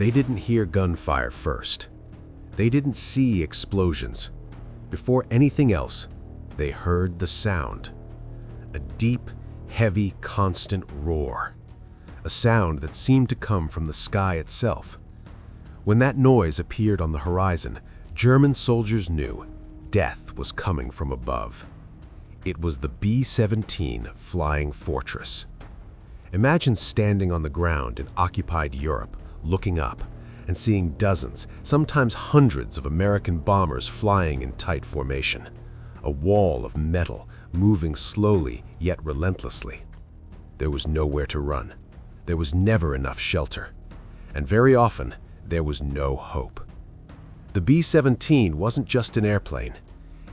They didn't hear gunfire first. They didn't see explosions. Before anything else, they heard the sound. A deep, heavy, constant roar. A sound that seemed to come from the sky itself. When that noise appeared on the horizon, German soldiers knew death was coming from above. It was the B-17 Flying Fortress. Imagine standing on the ground in occupied Europe, looking up, and seeing dozens, sometimes hundreds of American bombers flying in tight formation. A wall of metal, moving slowly yet relentlessly. There was nowhere to run. There was never enough shelter. And very often, there was no hope. The B-17 wasn't just an airplane.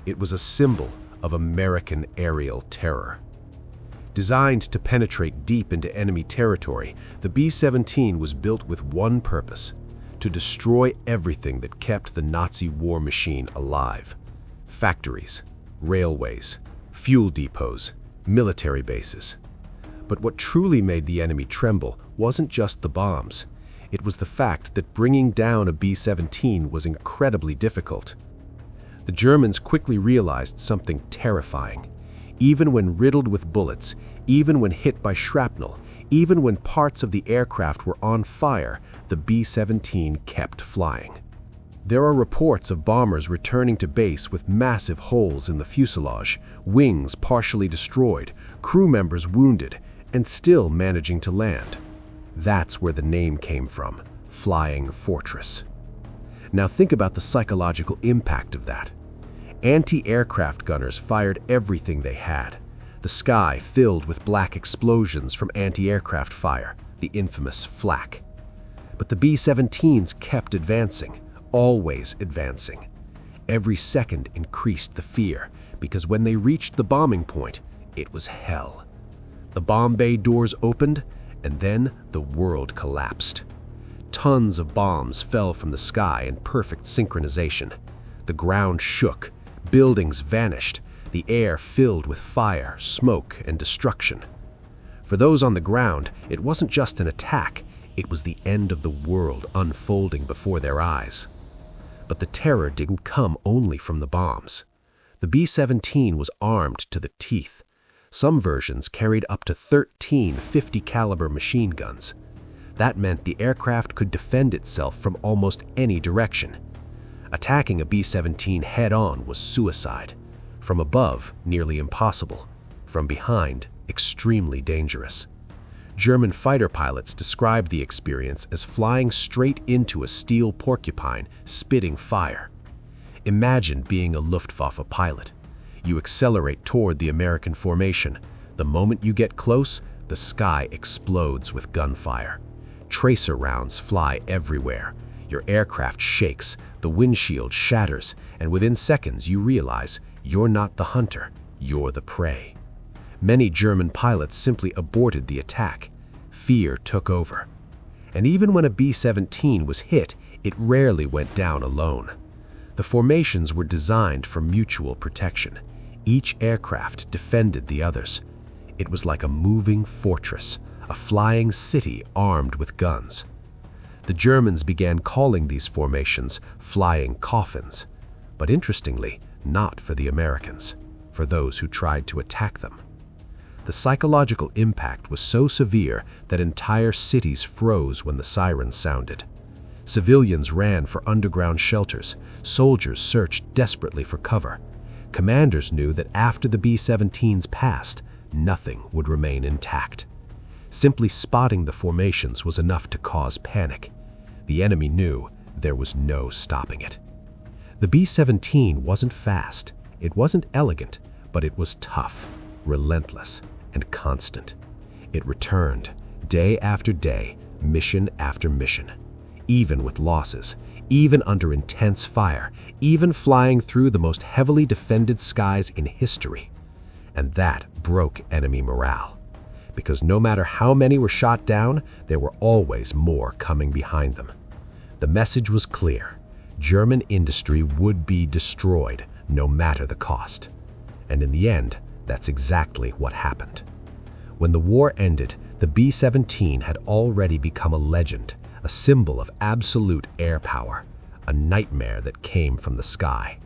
It was a symbol of American aerial terror. Designed to penetrate deep into enemy territory, the B-17 was built with one purpose: to destroy everything that kept the Nazi war machine alive. Factories, railways, fuel depots, military bases. But what truly made the enemy tremble wasn't just the bombs. It was the fact that bringing down a B-17 was incredibly difficult. The Germans quickly realized something terrifying. Even when riddled with bullets, even when hit by shrapnel, even when parts of the aircraft were on fire, the B-17 kept flying. There are reports of bombers returning to base with massive holes in the fuselage, wings partially destroyed, crew members wounded, and still managing to land. That's where the name came from, Flying Fortress. Now think about the psychological impact of that. Anti-aircraft gunners fired everything they had. The sky filled with black explosions from anti-aircraft fire, the infamous flak. But the B-17s kept advancing, always advancing. Every second increased the fear, because when they reached the bombing point, it was hell. The bomb bay doors opened, and then the world collapsed. Tons of bombs fell from the sky in perfect synchronization. The ground shook, buildings vanished, the air filled with fire, smoke, and destruction. For those on the ground, it wasn't just an attack, it was the end of the world unfolding before their eyes. But the terror didn't come only from the bombs. The B-17 was armed to the teeth. Some versions carried up to 13 .50 caliber machine guns. That meant the aircraft could defend itself from almost any direction. Attacking a B-17 head-on was suicide. From above, nearly impossible. From behind, extremely dangerous. German fighter pilots described the experience as flying straight into a steel porcupine, spitting fire. Imagine being a Luftwaffe pilot. You accelerate toward the American formation. The moment you get close, the sky explodes with gunfire. Tracer rounds fly everywhere. Your aircraft shakes, the windshield shatters, and within seconds you realize you're not the hunter, you're the prey. Many German pilots simply aborted the attack. Fear took over. And even when a B-17 was hit, it rarely went down alone. The formations were designed for mutual protection. Each aircraft defended the others. It was like a moving fortress, a flying city armed with guns. The Germans began calling these formations flying coffins, but interestingly, not for the Americans, for those who tried to attack them. The psychological impact was so severe that entire cities froze when the sirens sounded. Civilians ran for underground shelters, soldiers searched desperately for cover. Commanders knew that after the B-17s passed, nothing would remain intact. Simply spotting the formations was enough to cause panic. The enemy knew there was no stopping it. The B-17 wasn't fast, it wasn't elegant, but it was tough, relentless, and constant. It returned, day after day, mission after mission. Even with losses, even under intense fire, even flying through the most heavily defended skies in history. And that broke enemy morale. Because no matter how many were shot down, there were always more coming behind them. The message was clear. German industry would be destroyed, no matter the cost. And in the end, that's exactly what happened. When the war ended, the B-17 had already become a legend, a a symbol of absolute air power, a nightmare that came from the sky.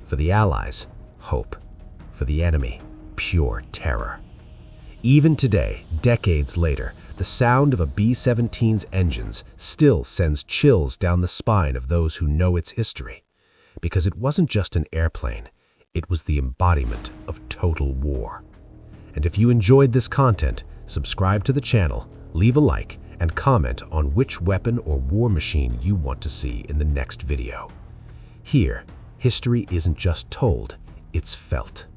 For the Allies, hope. For the enemy, pure terror. Even today, decades later, the sound of a B-17's engines still sends chills down the spine of those who know its history. Because it wasn't just an airplane, it was the embodiment of total war. And if you enjoyed this content, subscribe to the channel, leave a like, and comment on which weapon or war machine you want to see in the next video. Here, history isn't just told, it's felt.